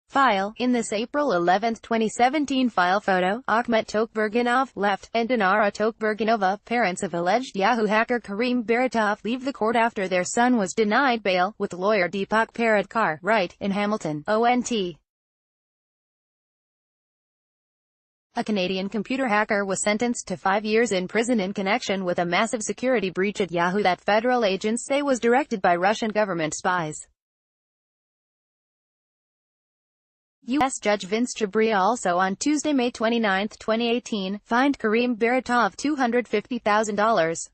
File. In this April 11, 2017 file photo, Akhmet Tokberganov, left, and Dinara Tokberganova, parents of alleged Yahoo hacker Karim Baratov, leave the court after their son was denied bail, with lawyer Deepak Paradkar, right, in Hamilton, ONT. A Canadian computer hacker was sentenced to 5 years in prison in connection with a massive security breach at Yahoo that federal agents say was directed by Russian government spies. U.S. Judge Vince Chabria also on Tuesday, May 29, 2018, fined Karim Baratov $250,000.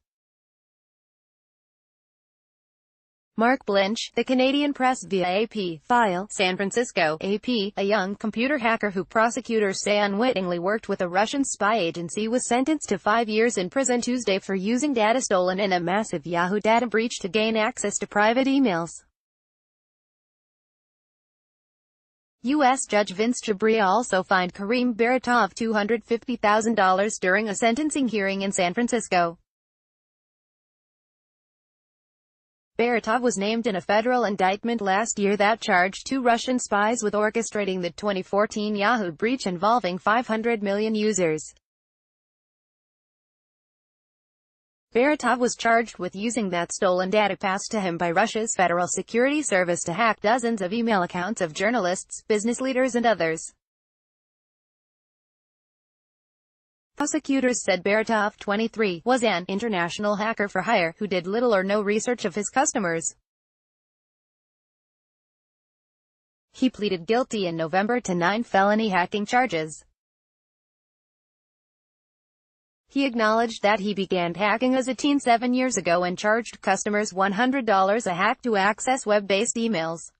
Mark Blinch, The Canadian Press via AP. File. San Francisco, AP. A young computer hacker who prosecutors say unwittingly worked with a Russian spy agency was sentenced to 5 years in prison Tuesday for using data stolen in a massive Yahoo data breach to gain access to private emails. U.S. Judge Vince Chabria also fined Karim Baratov $250,000 during a sentencing hearing in San Francisco. Baratov was named in a federal indictment last year that charged 2 Russian spies with orchestrating the 2014 Yahoo breach involving 500 million users. Baratov was charged with using that stolen data passed to him by Russia's Federal Security Service to hack dozens of email accounts of journalists, business leaders and others. Prosecutors said Baratov, 23, was an international hacker for hire who did little or no research of his customers. He pleaded guilty in November to 9 felony hacking charges. He acknowledged that he began hacking as a teen 7 years ago and charged customers $100 a hack to access web-based emails.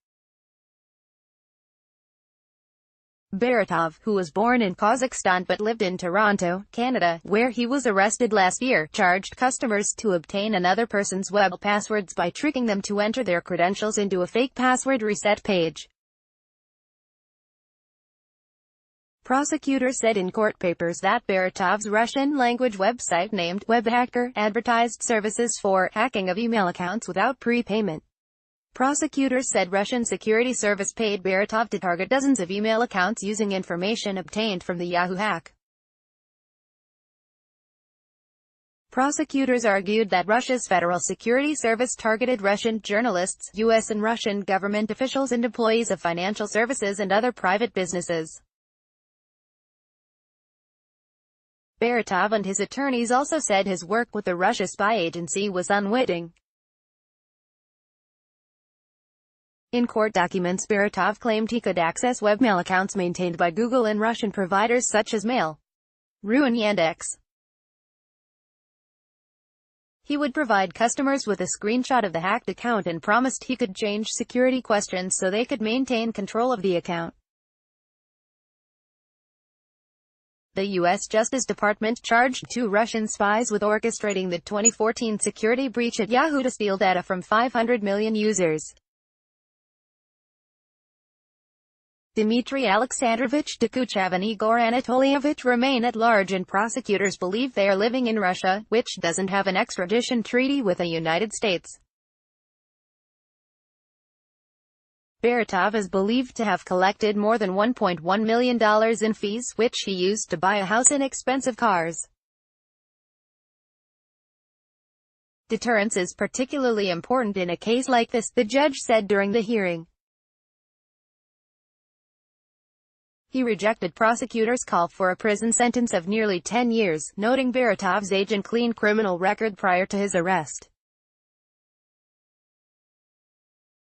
Baratov, who was born in Kazakhstan but lived in Toronto, Canada, where he was arrested last year, charged customers to obtain another person's web passwords by tricking them to enter their credentials into a fake password reset page. Prosecutors said in court papers that Baratov's Russian-language website named WebHacker advertised services for hacking of email accounts without prepayment. Prosecutors said Russian security service paid Baratov to target dozens of email accounts using information obtained from the Yahoo hack. Prosecutors argued that Russia's Federal Security Service targeted Russian journalists, U.S. and Russian government officials and employees of financial services and other private businesses. Baratov and his attorneys also said his work with the Russia spy agency was unwitting. In court documents, Baratov claimed he could access webmail accounts maintained by Google and Russian providers such as Mail.ru and Yandex. He would provide customers with a screenshot of the hacked account and promised he could change security questions so they could maintain control of the account. The U.S. Justice Department charged 2 Russian spies with orchestrating the 2014 security breach at Yahoo to steal data from 500 million users. Dmitry Alexandrovich Dokuchev and Igor Anatolievich remain at large and prosecutors believe they are living in Russia, which doesn't have an extradition treaty with the United States. Baratov is believed to have collected more than $1.1 million in fees, which he used to buy a house and expensive cars. Deterrence is particularly important in a case like this, the judge said during the hearing. He rejected prosecutors' call for a prison sentence of nearly 10 years, noting Baratov's age and clean criminal record prior to his arrest.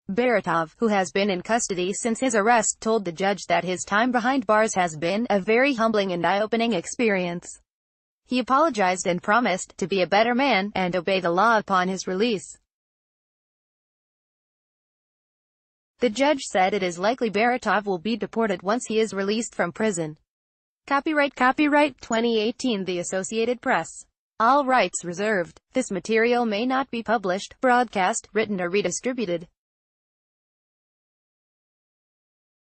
Baratov, who has been in custody since his arrest, told the judge that his time behind bars has been a very humbling and eye-opening experience. He apologized and promised to be a better man and obey the law upon his release. The judge said it is likely Baratov will be deported once he is released from prison. Copyright 2018 The Associated Press. All rights reserved. This material may not be published, broadcast, written or redistributed.